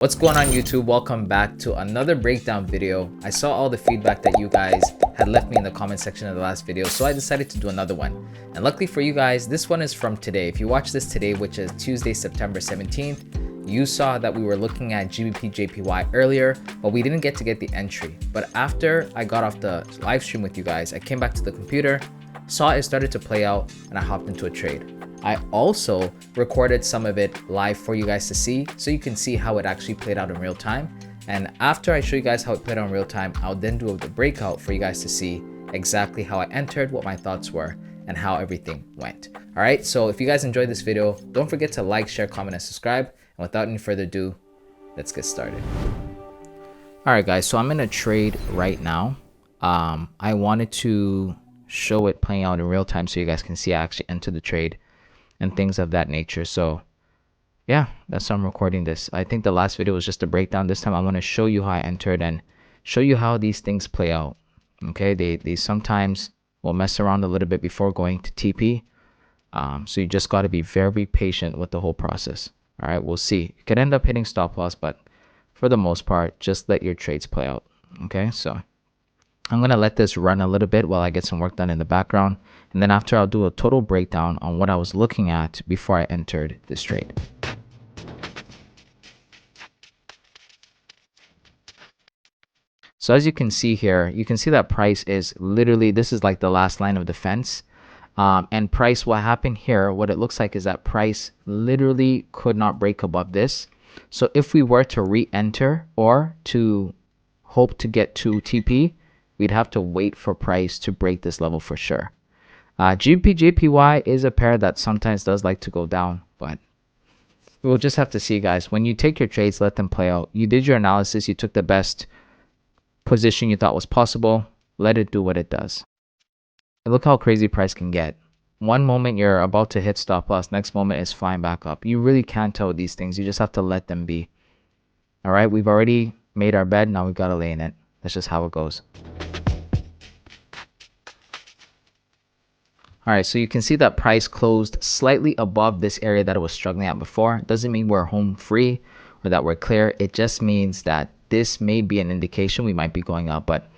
What's going on YouTube? Welcome back to another breakdown video. I saw all the feedback that you guys had left me in the comment section of the last video, so I decided to do another one. And luckily for you guys, this one is from today. If you watch this today, which is Tuesday, September 17th, you saw that we were looking at GBP JPY earlier, but we didn't get to get the entry. But after I got off the live stream with you guys, I came back to the computer, saw it started to play out, and I hopped into a trade. I also recorded some of it live for you guys to see, so you can see how it actually played out in real time. And after I show you guys how it played out in real time, I'll then do the breakout for you guys to see exactly how I entered, what my thoughts were, and how everything went. All right, so if you guys enjoyed this video, don't forget to like, share, comment, and subscribe. And without any further ado, let's get started. All right, guys, so I'm in a trade right now. I wanted to show it playing out in real time so you guys can see I actually entered the trade and things of that nature. So yeah, that's why I'm recording this. I think the last video was just a breakdown. This time I want to show you how I entered and show you how these things play out. Okay, they sometimes will mess around a little bit before going to TP. So you just got to be very patient with the whole process. All right, we'll see. You could end up hitting stop loss, but for the most part, just let your trades play out. Okay, so I'm going to let this run a little bit while I get some work done in the background. And then after, I'll do a total breakdown on what I was looking at before I entered this trade. So as you can see here, you can see that price is literally, this is like the last line of defense. And price, what happened here, what it looks like is that price literally could not break above this. So if we were to re-enter or to hope to get to TP, we'd have to wait for price to break this level for sure. GBP JPY is a pair that sometimes does like to go down, but we'll just have to see, guys. When you take your trades, let them play out. You did your analysis, you took the best position you thought was possible, let it do what it does. And look how crazy price can get. One moment you're about to hit stop loss, next moment it's flying back up. You really can't tell these things. You just have to let them be. All right, we've already made our bed, now we've got to lay in it. That's just how it goes. All right, so you can see that price closed slightly above this area that it was struggling at before. It doesn't mean we're home free or that we're clear. It just means that this may be an indication we might be going up. But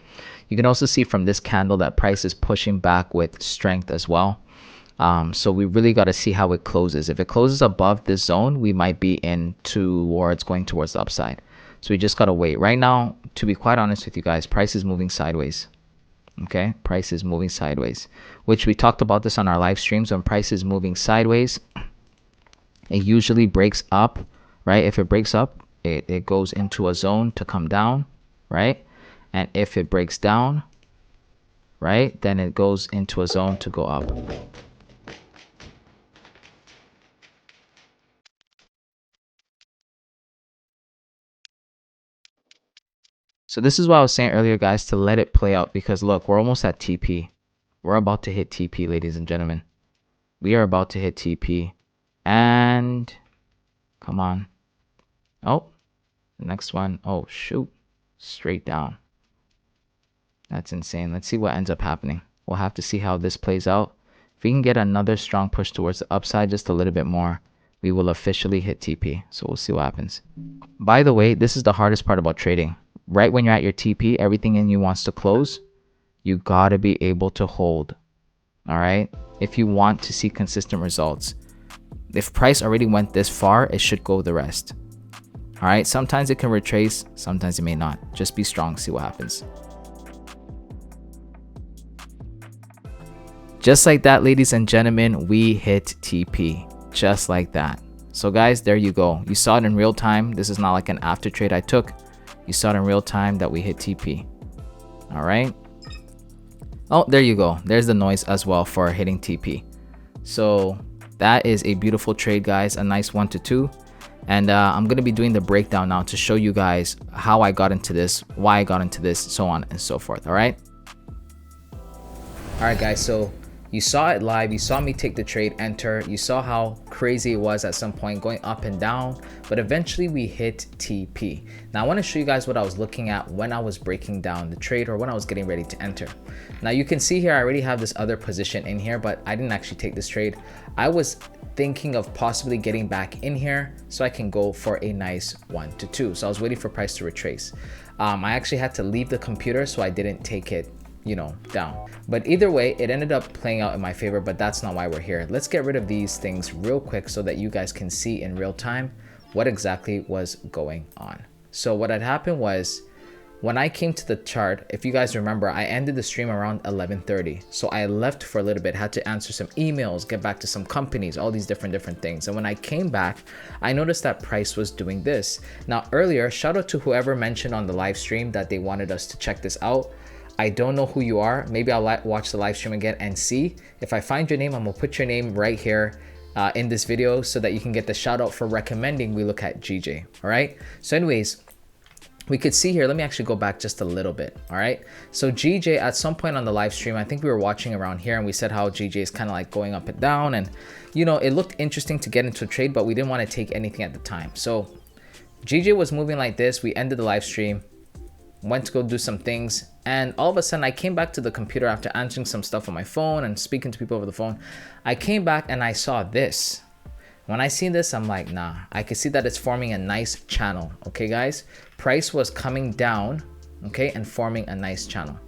you can also see from this candle that price is pushing back with strength as well. So we really got to see how it closes. If it closes above this zone, we might be in towards going towards the upside. So we just got to wait. Right now, to be quite honest with you guys, price is moving sideways. Okay, price is moving sideways, which we talked about this on our live streams. When price is moving sideways, it usually breaks up, right? If it breaks up, it goes into a zone to come down, right? And if it breaks down, right, then it goes into a zone to go up. So this is what I was saying earlier, guys, to let it play out, because look, we're almost at TP. We're about to hit TP, ladies and gentlemen. We are about to hit TP. And come on. Oh, the next one. Oh, shoot. Straight down. That's insane. Let's see what ends up happening. We'll have to see how this plays out. If we can get another strong push towards the upside just a little bit more, we will officially hit TP. So we'll see what happens. By the way, this is the hardest part about trading. Right when you're at your TP, everything in you wants to close. You got to be able to hold. All right? If you want to see consistent results. If price already went this far, it should go the rest. All right? Sometimes it can retrace, sometimes it may not. Just be strong, see what happens. Just like that, ladies and gentlemen, we hit TP. Just like that. So guys, there you go. You saw it in real time. This is not like an after trade I took. You saw it in real time that we hit TP. All right. Oh, there you go. There's the noise as well for hitting TP. So that is a beautiful trade, guys. A nice 1 to 2. And I'm going to be doing the breakdown now to show you guys how I got into this, why I got into this, so on and so forth. All right. All right, guys. So You saw it live, you saw me take the trade, enter, you saw how crazy it was at some point going up and down, but eventually we hit TP. Now I want to show you guys what I was looking at when I was breaking down the trade or when I was getting ready to enter. Now you can see here I already have this other position in here, but I didn't actually take this trade. I was thinking of possibly getting back in here so I can go for a nice 1 to 2. So I was waiting for price to retrace. I actually had to leave the computer, so I didn't take it, you know, down. But either way, it ended up playing out in my favor, but that's not why we're here. Let's get rid of these things real quick so that you guys can see in real time what exactly was going on. So what had happened was, when I came to the chart, if you guys remember, I ended the stream around 11:30. So I left for a little bit, had to answer some emails, get back to some companies, all these different things. And when I came back, I noticed that price was doing this. Now earlier, shout out to whoever mentioned on the live stream that they wanted us to check this out. I don't know who you are. Maybe I'll watch the live stream again and see. If I find your name, I'm gonna put your name right here in this video so that you can get the shout out for recommending we look at GJ. All right. So anyways, we could see here, let me actually go back just a little bit. All right. So GJ at some point on the live stream, I think we were watching around here and we said how GJ is kind of like going up and down, and you know, it looked interesting to get into a trade, but we didn't want to take anything at the time. So GJ was moving like this. We ended the live stream, went to go do some things, and all of a sudden I came back to the computer after answering some stuff on my phone and speaking to people over the phone. I came back and I saw this. When I seen this, I'm like, nah, I can see that it's forming a nice channel. Okay, guys, price was coming down, okay, and forming a nice channel.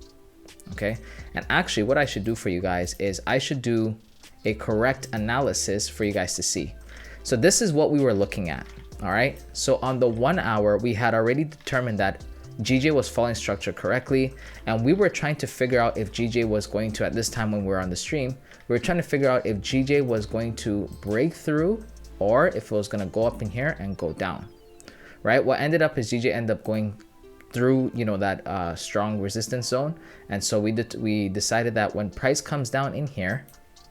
Okay, and actually what I should do for you guys is I should do a correct analysis for you guys to see. So this is what we were looking at. All right, so on the 1 hour, we had already determined that GJ was following structure correctly, and we were trying to figure out if GJ was going to, at this time when we were on the stream, we were trying to figure out if GJ was going to break through or if it was going to go up in here and go down. Right, what ended up is GJ ended up going through, you know, that strong resistance zone, and so we decided that when price comes down in here,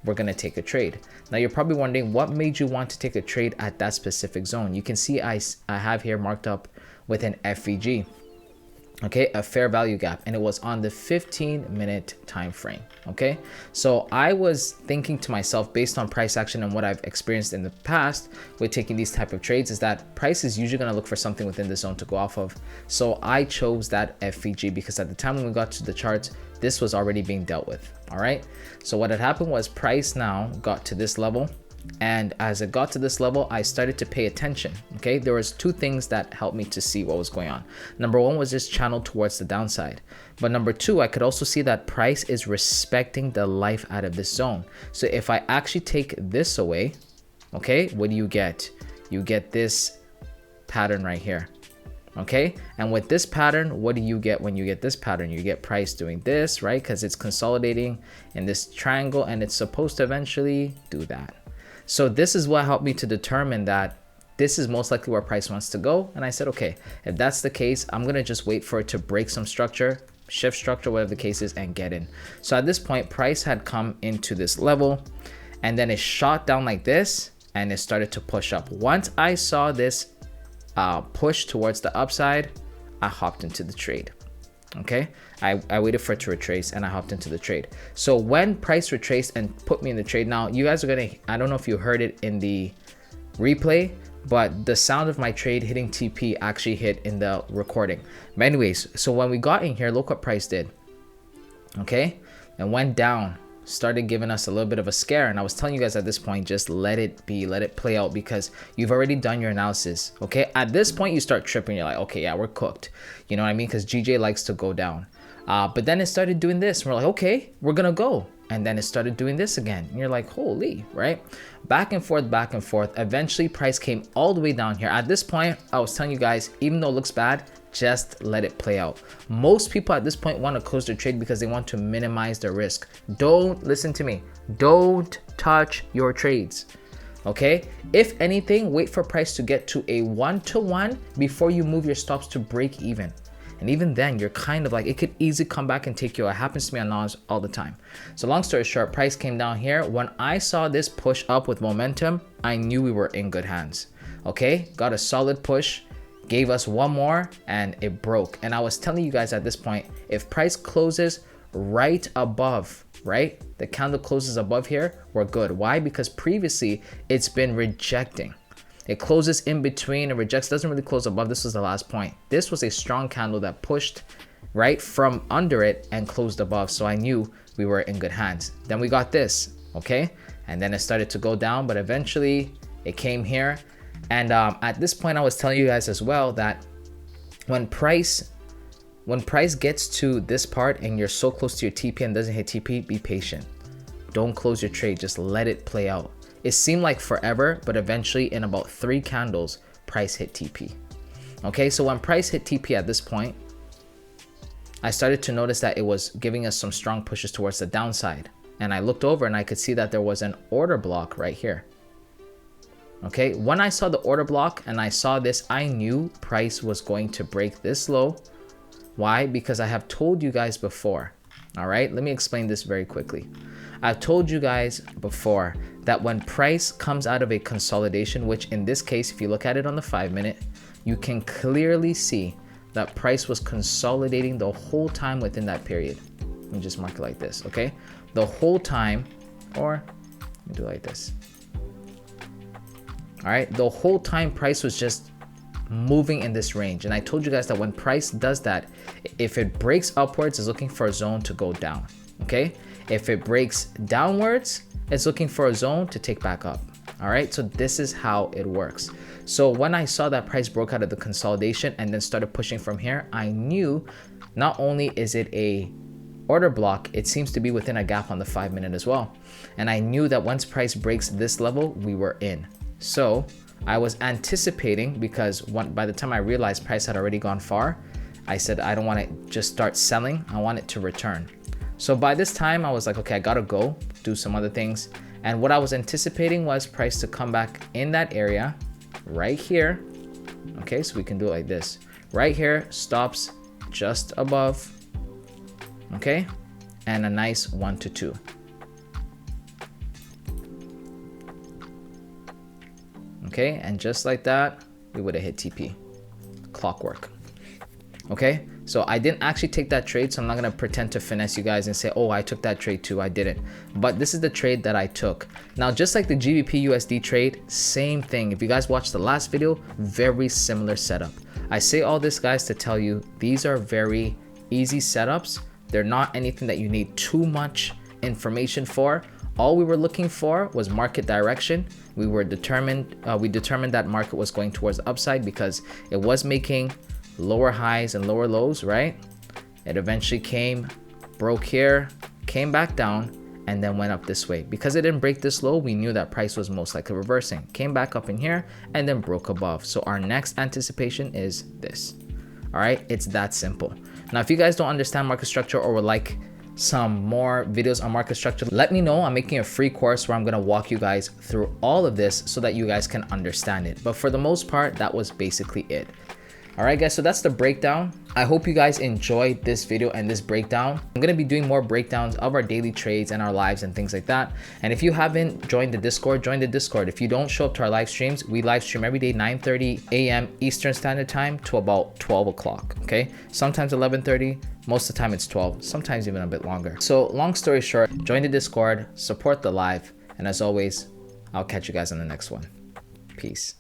we're going to take a trade. Now you're probably wondering what made you want to take a trade at that specific zone. You can see I have here marked up with an FVG. Okay, a fair value gap, and it was on the 15-minute time frame. Okay, so I was thinking to myself, based on price action and what I've experienced in the past with taking these type of trades, is that price is usually going to look for something within the zone to go off of. So I chose that FVG because at the time when we got to the charts, this was already being dealt with. All right, so what had happened was price now got to this level, and as it got to this level, I started to pay attention. Okay, there was two things that helped me to see what was going on. Number one was this channel towards the downside, but number two, I could also see that price is respecting the life out of this zone. So if I actually take this away, okay, what do you get? You get this pattern right here. Okay, and with this pattern, what do you get when you get this pattern? You get price doing this, right? Because it's consolidating in this triangle, and it's supposed to eventually do that. So this is what helped me to determine that this is most likely where price wants to go. And I said, okay, if that's the case, I'm going to just wait for it to break some structure, shift structure, whatever the case is, and get in. So at this point, price had come into this level, and then it shot down like this, and it started to push up. Once I saw this push towards the upside, I hopped into the trade. Okay, I waited for it to retrace and I hopped into the trade. So when price retraced and put me in the trade, now you guys are gonna, I don't know if you heard it in the replay, but the sound of my trade hitting TP actually hit in the recording. But anyways, so when we got in here, look what price did. Okay, and went down, started giving us a little bit of a scare, and I was telling you guys at this point, just let it be, let it play out, because you've already done your analysis. Okay, at this point you start tripping, you're like, okay, yeah, we're cooked, you know what I mean, because GJ likes to go down. But then it started doing this, and we're like, okay, we're gonna go, and then it started doing this again, and you're like, holy, right? Back and forth, back and forth. Eventually price came all the way down here. At this point, I was telling you guys, even though it looks bad, just let it play out. Most people at this point want to close their trade because they want to minimize their risk. Don't listen to me. Don't touch your trades. Okay, if anything, wait for price to get to a 1-to-1 before you move your stops to break even. And even then, you're kind of like, it could easily come back and take you. It happens to me on NOS all the time. So long story short, price came down here. When I saw this push up with momentum, I knew we were in good hands. Okay, got a solid push, gave us one more, and it broke. And I was telling you guys at this point, if price closes right above, right? The candle closes above here, we're good. Why? Because previously it's been rejecting. It closes in between and rejects, doesn't really close above. This was the last point. This was a strong candle that pushed right from under it and closed above. So I knew we were in good hands. Then we got this, okay? And then it started to go down, but eventually it came here. And at this point, I was telling you guys as well that when price gets to this part and you're so close to your TP and doesn't hit TP, be patient. Don't close your trade, just let it play out. It seemed like forever, but eventually in about 3 candles, price hit TP. Okay, so when price hit TP at this point, I started to notice that it was giving us some strong pushes towards the downside. And I looked over and I could see that there was an order block right here. Okay, when I saw the order block and I saw this, I knew price was going to break this low. Why? Because I have told you guys before. All right, let me explain this very quickly. I've told you guys before that when price comes out of a consolidation, which in this case, if you look at it on the 5-minute, you can clearly see that price was consolidating the whole time within that period. Let me just mark it like this, okay? The whole time, or let me do it like this. All right, the whole time price was just moving in this range. And I told you guys that when price does that, if it breaks upwards, it's looking for a zone to go down, okay? If it breaks downwards, it's looking for a zone to take back up. All right, so this is how it works. So when I saw that price broke out of the consolidation and then started pushing from here, I knew not only is it a order block, it seems to be within a gap on the 5-minute as well. And I knew that once price breaks this level, we were in. So I was anticipating, because by the time I realized price had already gone far, I said, I don't want to just start selling. I want it to return. So by this time I was like, okay, I gotta go do some other things. And what I was anticipating was price to come back in that area right here. Okay, so we can do it like this. Right here, stops just above. Okay, and a nice 1 to 2. Okay, and just like that, we would have hit TP. Clockwork. Okay, so I didn't actually take that trade, so I'm not gonna pretend to finesse you guys and say, oh, I took that trade too. I didn't. But this is the trade that I took. Now, just like the GBP USD trade, same thing. If you guys watched the last video, very similar setup. I say all this, guys, to tell you these are very easy setups. They're not anything that you need too much information for. All we were looking for was market direction. We determined that market was going towards the upside because it was making lower highs and lower lows, right? It eventually came, broke here, came back down, and then went up this way. Because it didn't break this low, we knew that price was most likely reversing. Came back up in here and then broke above. So our next anticipation is this. All right, it's that simple. Now, if you guys don't understand market structure or would like some more videos on market structure, let me know. I'm making a free course where I'm going to walk you guys through all of this so that you guys can understand it. But for the most part, that was basically it. All right, guys, so that's the breakdown. I hope you guys enjoyed this video and this breakdown. I'm going to be doing more breakdowns of our daily trades and our lives and things like that. And if you haven't joined the Discord, join the Discord. If you don't show up to our live streams, we live stream every day, 9:30 a.m. Eastern Standard Time to about 12 o'clock, okay? Sometimes 11:30, most of the time it's 12, sometimes even a bit longer. So long story short, join the Discord, support the live, and as always, I'll catch you guys on the next one. Peace.